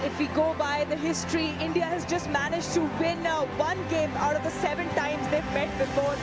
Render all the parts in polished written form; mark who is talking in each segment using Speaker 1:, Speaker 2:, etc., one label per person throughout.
Speaker 1: if we go by the history, India has just managed to win one game out of the 7 times they've met before.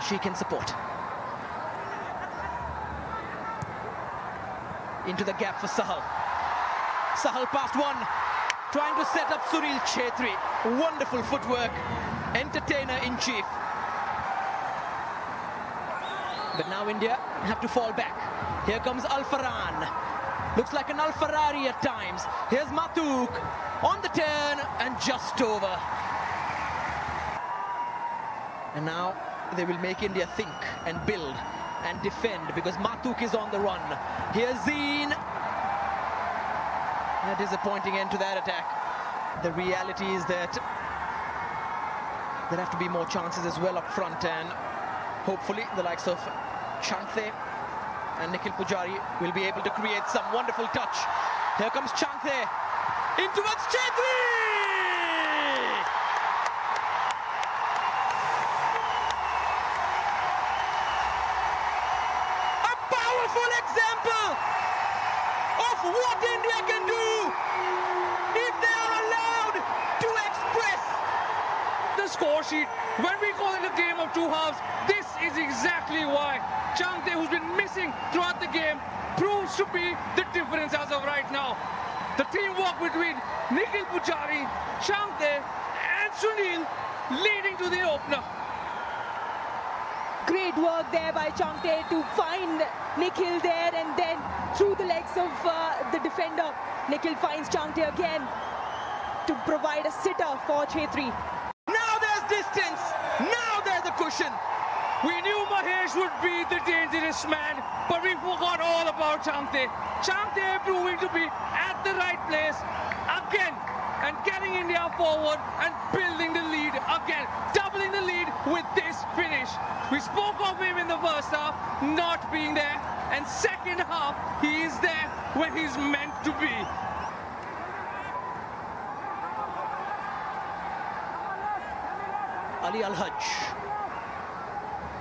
Speaker 2: She can support. Into the gap for Sahal. Sahal past one. Trying to set up Sunil Chhetri. Wonderful footwork. Entertainer in chief. But now India have to fall back. Here comes Al-Farhan. Looks like an Al-Farari at times. Here's Matuk on the turn and just over. And now they will make India think and build and defend because Matuk is on the run. Here's Zeen. A disappointing end to that attack. The reality is that there have to be more chances as well up front, and hopefully the likes of Chanthe and Nikhil Pujari will be able to create some wonderful touch. Here comes Chanthe in towards Chhetri! Example of what India can do if they are allowed to express.
Speaker 3: The score sheet, when we call it a game of 2 halves, this is exactly why. Chanthe, who's been missing throughout the game, proves to be the difference as of right now. The teamwork between Nikhil Pujari, Chanthe and Sunil leading to the opener.
Speaker 1: Great work there by Chanthe to find Nikhil there, and then through the legs of the defender, Nikhil finds Chanthe again to provide a sitter for Chhetri.
Speaker 2: Now there's distance, now there's a cushion.
Speaker 3: We knew Mahesh would be the dangerous man, but we forgot all about Chanthe. Chanthe proving to be at the right place again and getting India forward and building the lead again, doubling the lead with this finish. We spoke of him in the first half not being there, and second half he is there when he's meant to be.
Speaker 2: Ali Al-Hajj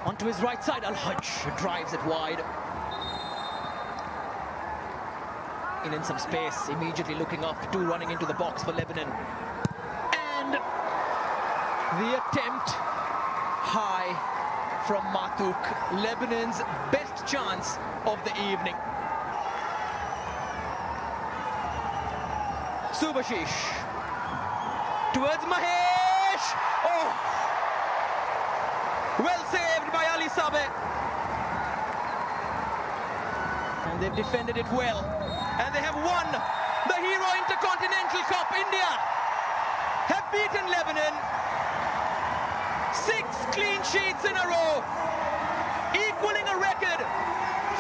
Speaker 2: onto his right side. Al-Hajj drives it wide. In some space, immediately looking up, 2 running into the box for Lebanon. And the attempt high from Matuk, Lebanon's best chance of the evening. Subhashish towards Mahesh. Oh, well saved by Ali Sabeh. And they've defended it well. And they have won the Hero Intercontinental Cup. India have beaten Lebanon. 6 clean sheets in a row, equaling a record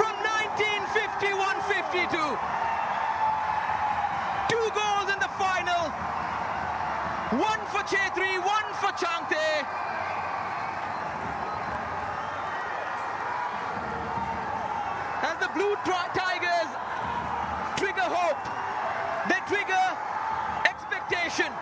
Speaker 2: from 1951-52. 2 goals in the final. 1 for Chhetri, 1 for Chanthe. As the Blue Tigers trigger hope, they trigger expectation.